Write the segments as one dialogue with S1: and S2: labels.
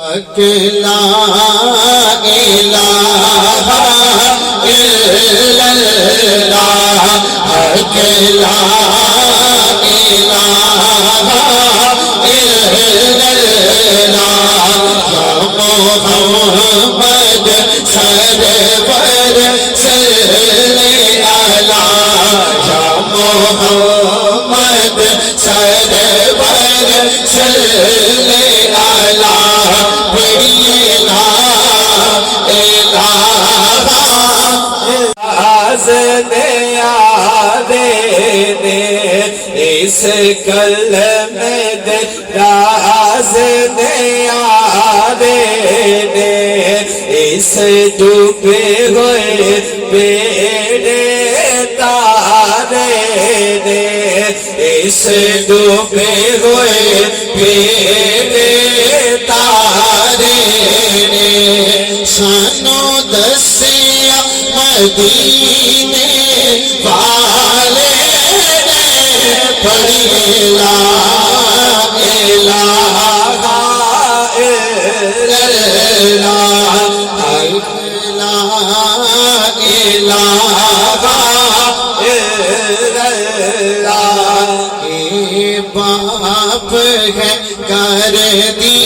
S1: अकेला इलाहा इल्लल्लाह अकेला इलाहा इल्लल्लाह मोहम्मद सरवर सल्ले अला मोहम्मद सरवर सल्ले अला इस कलम दे राज ने आदे ने इस डूबे हुए बेड़े तारे ने इस डूबे हुए बेड़े तारे ने सानू दसिया मदीने वाले ला इलाहा इल्लल्लाह ला इलाहा इल्लल्लाह ये बाप है कर दी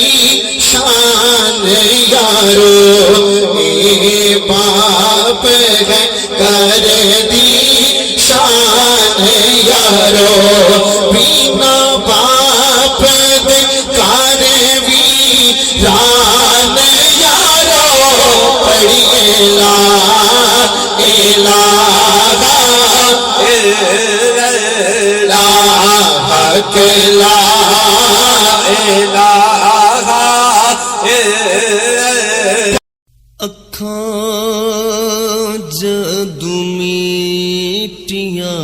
S1: शान यारो ये बाप है कर दी शान यारो बिना बाप दे कार वीरान यारो पढ़िए ला इलाहा इल्लल्लाह अकेला इलाहा
S2: अखां जदू मीटियां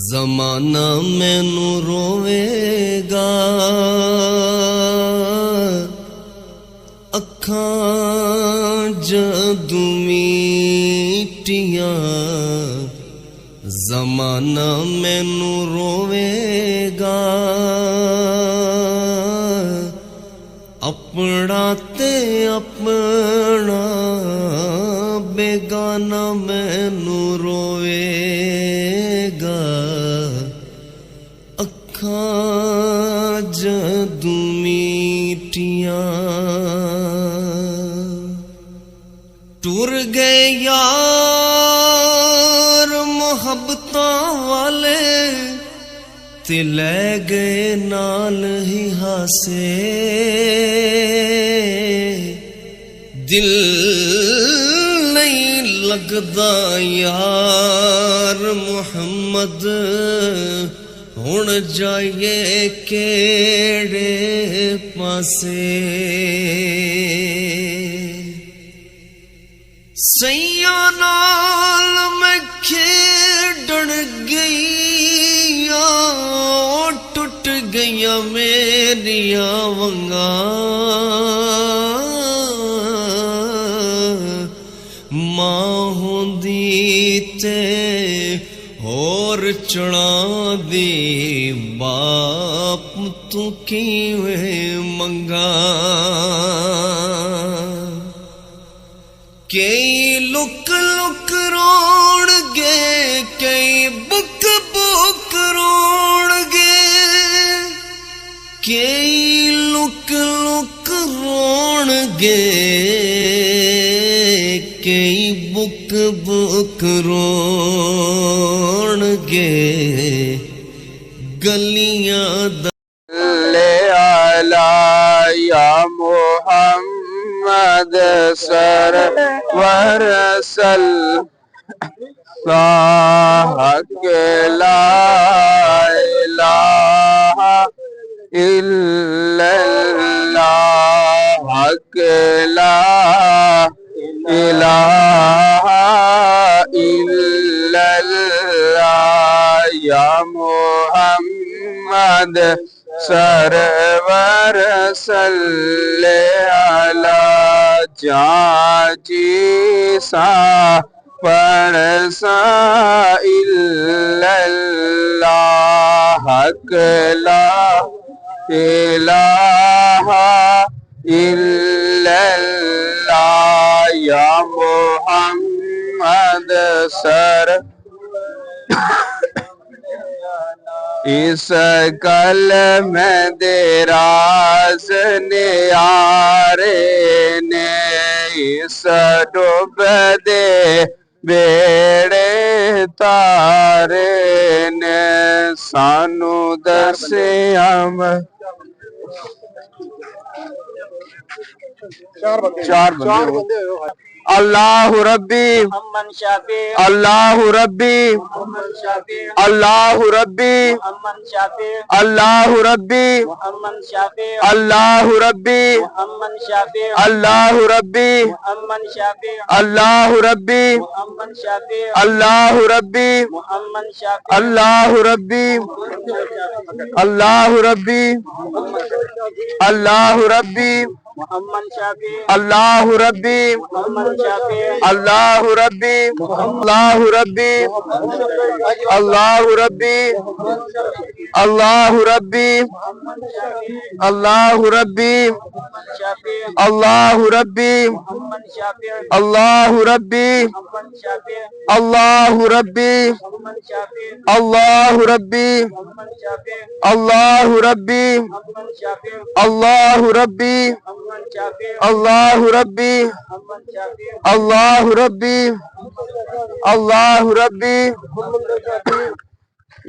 S2: ज़माना मैनू रोवेगा अखां जदू मीटियां ज़माना मैनू रोवेगा अपना ते अपना बेगाना मैनू रोवेगा अखां जदू मीटियां टुर गए यार मोहब्बतां वाले ते लै गए नाल ही हासे दिल नहीं लगदा यार मुहम्मद हुण जाइए केड़े पासे सैया नाल मैं खेडण गई टुट गईया मेरिया वंगा मां होंदी ते होर चढ़ा दे बाप तू किवें मंगा कई लुक लुक रोणगे कई बुक बुक रोणगे कई लुक लुक रोणगे कई बुक बुक रोणगे गलियां
S1: ले आला या मोहम्मद सरवर सल्लल्लाह अकेला इलाहा इल्लल्लाह अकेला इलाहा इल्लल्लाह या मोहम्मद सरवर सल्ले अला जाची सा परसा इल्लल्लाह हक ला इलाहा इल्लल्लाह या मोहम्मद सर इस कल में देराज ने यारे ने इस डूब दे बेड़े तारे ने सानू दसे हम चार बंदे अल्लाह रब्बी
S3: मोहम्मद शाफी
S1: अल्लाह रब्बी
S3: मोहम्मद शाफी
S1: अल्लाह रब्बी
S3: मोहम्मद शाफी
S1: अल्लाह रब्बी
S3: मोहम्मद शाफी
S1: अल्लाह रब्बी
S3: मोहम्मद शाफी
S1: अल्लाह रब्बी
S3: मोहम्मद शाफी
S1: अल्लाह रब्बी
S3: मोहम्मद शाफी
S1: अल्लाह रब्बी
S3: मोहम्मद शाफी
S1: अल्लाह रब्बी अल्लाह रब्बी अल्लाह रब्बी
S3: मोहम्मद शाफी
S1: अल्लाह रब्बी
S3: मोहम्मद शाफी
S1: अल्लाह रब्बी अल्लाह रब्बी अल्लाह रब्बी अल्लाह रब्बी अल्लाह रब्बी
S3: शाफी
S1: अल्लाह रब्बी
S3: मोहम्मद शाफी
S1: अल्लाह रब्बी
S3: मोहम्मद शाफी
S1: अल्लाह रब्बी
S3: मोहम्मद शाफी
S1: अल्लाह रब्बी
S3: मोहम्मद शाफी
S1: अल्लाह रब्बी
S3: मोहम्मद शाफी
S1: अल्लाह रब्बी
S3: मोहम्मद शाफी
S1: अल्लाह रब्बी
S3: मोहम्मद शाफी
S1: अल्लाह रब्बी अल्लाह रब्बी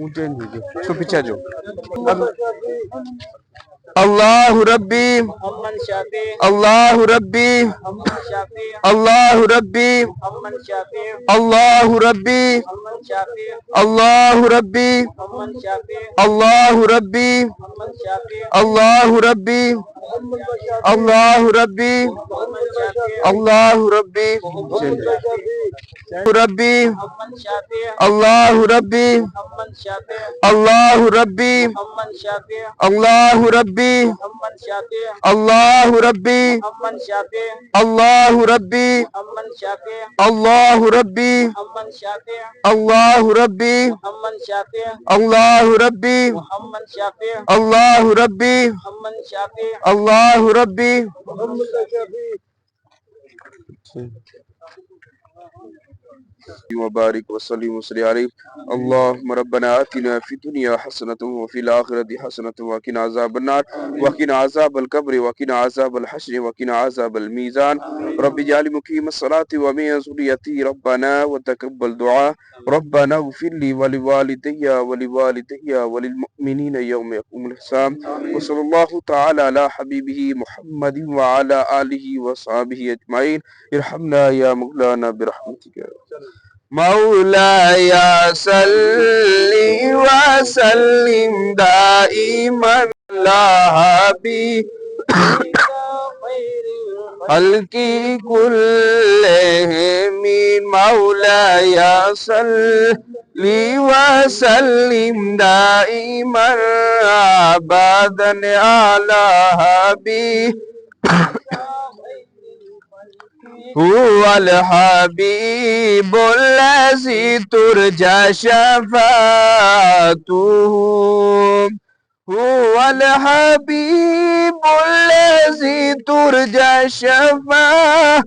S1: ऊंचे नीचे सो पीछे जो अल्लाह रब्बी
S3: मोहम्मद शाफी
S1: अल्लाह रब्बी
S3: मोहम्मद शाफी
S1: अल्लाह रब्बी
S3: मोहम्मद शाफी
S1: अल्लाह रब्बी
S3: मोहम्मद शाफी
S1: अल्लाह रब्बी
S3: मोहम्मद शाफी
S1: अल्लाह रब्बी
S3: मोहम्मद शाफी
S1: अल्लाह रब्बी अल्लाह रब्बी
S3: मोहम्मद शाफी
S1: अल्लाह रब्बी रब्बी
S3: मोहम्मद शाफी
S1: अल्लाह रब्बी
S3: मोहम्मद शाफी
S1: अल्लाह रब्बी
S3: मोहम्मद शाफी
S1: अल्लाह रब्बी
S3: मोहम्मद शाफी
S1: अल्लाह रब्बी
S3: मोहम्मद शाफी
S1: अल्लाह रब्बी
S3: मोहम्मद शाफी
S1: अल्लाह रब्बी
S3: मोहम्मद शाफी
S1: अल्लाह रब्बी
S3: मोहम्मद शाफी
S1: अल्लाह रब्बी
S3: मोहम्मद शाफी
S1: अल्लाह रब्बी
S3: मोहम्मद शाफी
S1: अल्लाह रब्बी मुबारक वसल्लम अल्लाहुम्मा रब्बना आतिना फिद दुनिया हसनतन व फिल आखिरति हसनतन व क़िना अज़ाबन नार व क़िना अज़ाबल क़ब्र व क़िना अज़ाबल हश्र व क़िना अज़ाबल मीज़ान रब्बि जअल मुक़ीमस सलाति व मिन ज़ुर्रिय्यति रब्बना व तक़ब्बल दुआ रब्बना इग़फ़िर ली व लिवालिदैया व लिल मुमिनीना यौम यक़ूमुल हिसाब व सल्लल्लाहु तआला अला हबीबिही मुहम्मदिन व अला आलिहि व सहबिही अजमाइन इरहमना या मौलाना बिरहमतिका मौलाया सल्ली व सल्लिम दाइमन ला हबी हल्की कुल्लहिमीन मौलाया सल्ली व सल्लिम दाइमन अबदन अला हबी हुवल हबीबुल्लज़ी तुरजा शफ़ाअतुहु हुवल हबीबुल्लज़ी तुरजा शफ़ाअतुहु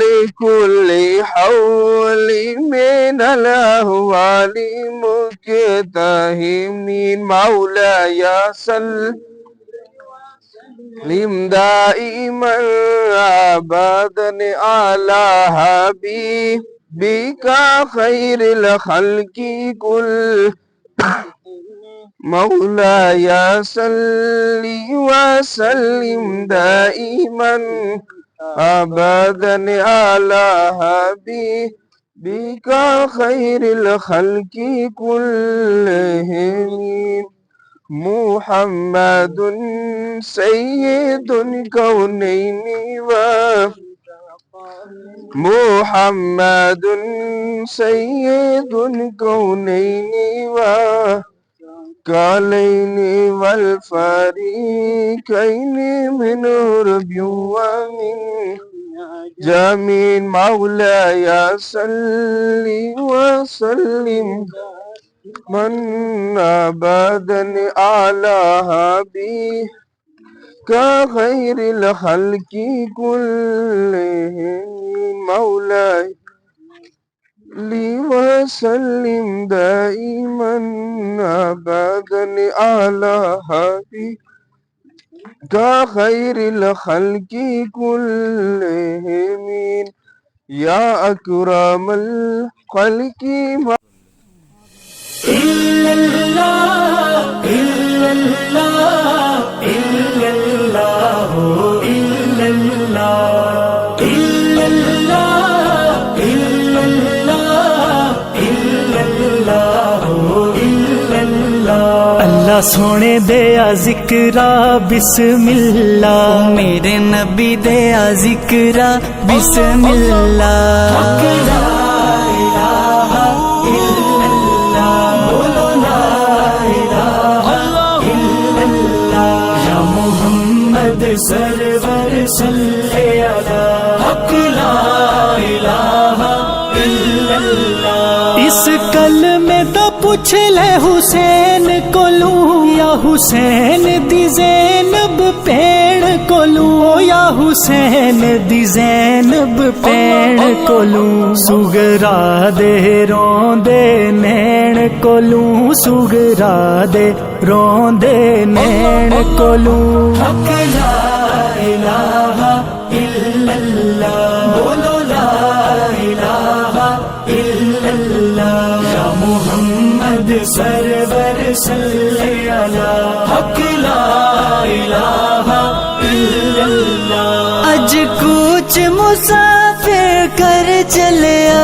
S1: लिकुल्लि हौलि मिनल अहवालि मुक़तहिमीन मौलाया लिम दाइमन अबदन अला हबीबिका खैरिल खल्क़ि कुल मौलाया सल्ली व सल्लिम दाइमन अबदन अला हबीबिका खैरिल खल्क़ि कुल्लिहिम मुहम्मदुन सय्यिदुल कौनैनि व मुहम्मदुन सय्यिदुल कौनैनि व कालैनि वल फरीकैनि मिन रब्बिन व मिन जमीन मौलाया सल्ली व सल्लिम من أبدا على حبيب كخير الخلق كلهم مولاي لي وسلم دائما أبدا على حبيب كخير الخلق كلهم يا أكرم الخلق
S4: अल्लाह सोने दया जिक्रा बिस्मिल्ला मेरे नबी दया जिक्रा बिस्मिल्ला सरवर सल्ले अला हक ला इलाहा इल्लल्लाह। इस कलमे दा पुछ ले हुसैन कोलू या हुसैन दी ज़ैनब भैण कोलू या हुसैन दी ज़ैनब भैण कोलू सुगरा दे रोंदे नैण कोलू सुगरा दे रोंदे नैण कोलू हक ला इलाहा इल्लल्लाह बोलो ला इलाहा इल्लल्लाह या मुहम्मद सरवर सल्ले अला हक ला इलाहा इल्लल्लाह। अज कुछ मुसाफिर कर चलिया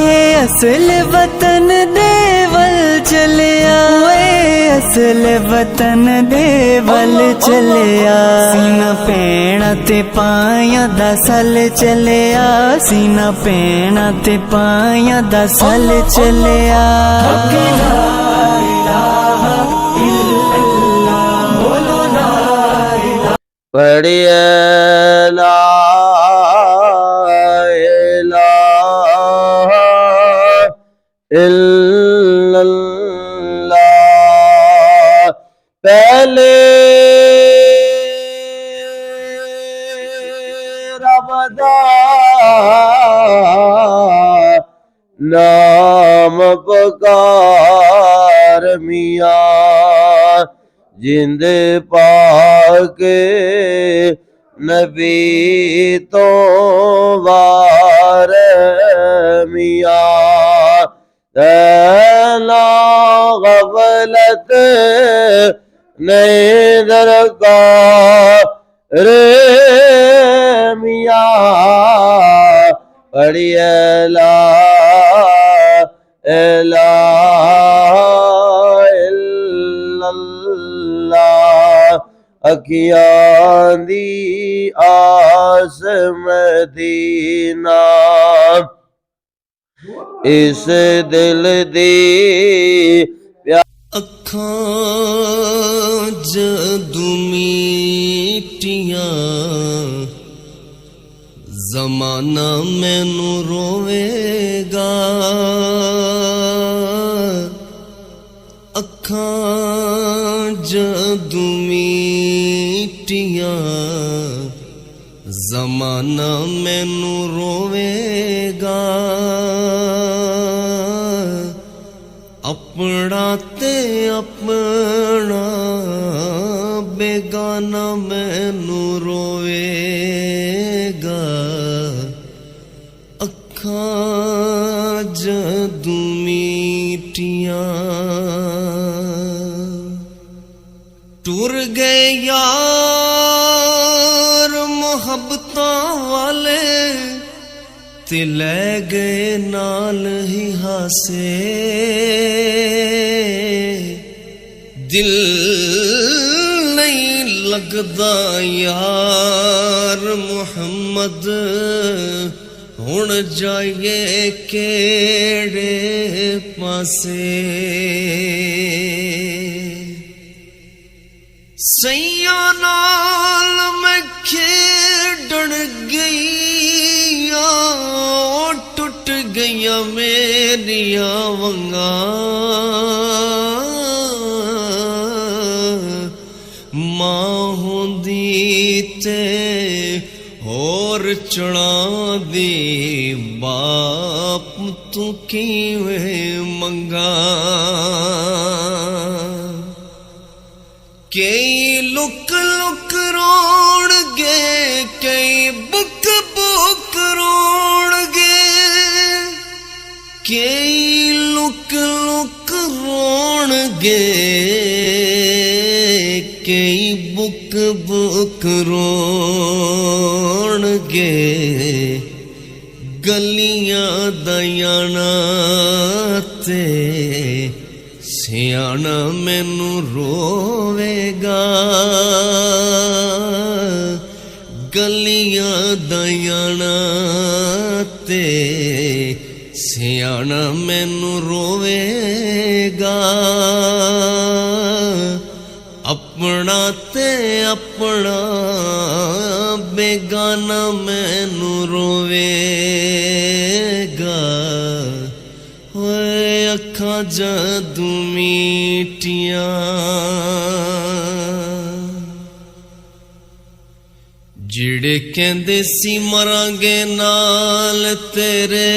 S4: ये असल वतन देवल चलिया असल वतन देवल चलिया सीना पैणा ते पाया दा सल चलिया सीना पैणा ते पाया दा सल चलिया
S1: पढ़िए ला इलाहा इल्लल्लाह पहले रबदा नाम पुकार मियाँ जिंद पाके नबी तो वार मियाँ तैला गफलत नहीं दरकार रे मियाँ पढ़िए ला इलाहा इल्लल्लाह अखियां दी आस मदीना इस दिल दी
S2: अखां जदू मीटियां ज़माना मैनू रोवेगा अखां जदू मीटियां ज़माना मैनू रोवेगा अपना ते अपना बेगाना मैनू रोवेगा अखां जदू मीटियां टुर गए यार मोहब्बतां वाले ते लै गए नाल ही हासे दिल नहीं लगदा यार मुहम्मद हुण जाइए केड़े पासे सैया नाल मैं खेडण गई टुट गईया मेरिया वंगा पाउंदी ते होर चढ़ा दे बाप तू किवें मंगा कई लुक लुक रोणगे कई बुक बुक रोणगे कई लुक लुक रोणगे कई बुक बुक रोणगे गलियां दयाना ते सियाना मैनू रोवेगा गलियां दयाना ते सियाना मैनू रोवेगा अपना ते अपना बेगाना मैनू रोवेगा ओए अखां जदू मीटियां जिहड़े कहंदे सी मरांगे नाल तेरे